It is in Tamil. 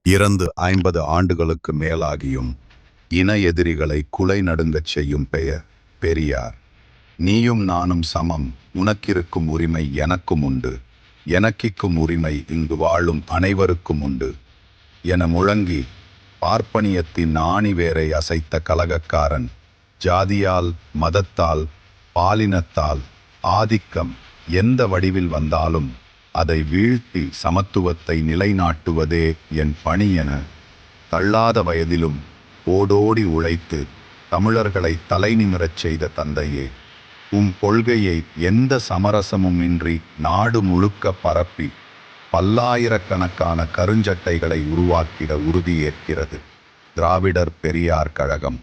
இறந்து 50 ஆண்டுகளுக்கு மேலாகியும் இன எதிரிகளை குலை நடுங்கச் செய்யும் பெரியார். நீயும் நானும் சமம், உனக்கிருக்கும் உரிமை எனக்கும் உண்டு, எனக்கிக்கும் உரிமை இங்கு வாழும் அனைவருக்கும் உண்டு என முழங்கி பார்ப்பனியத்தின் ஆணிவேரை அசைத்த கலகக்காரன். ஜாதியால், மதத்தால், பாலினத்தால் ஆதிக்கம் எந்த வடிவில் வந்தாலும் அதை வீழ்த்தி சமத்துவத்தை நிலைநாட்டுவதே என் பணி என தள்ளாத வயதிலும் ஓடோடி உழைத்து தமிழர்களை தலைநிமிரச் செய்த தந்தையே, கொள்கையை எந்த சமரசமும் இன்றி நாடு முழுக்க பரப்பி பல்லாயிரக்கணக்கான கருஞ்சட்டைகளை உருவாக்கிட உறுதியேற்கிறது திராவிடர் பெரியார் கழகம்.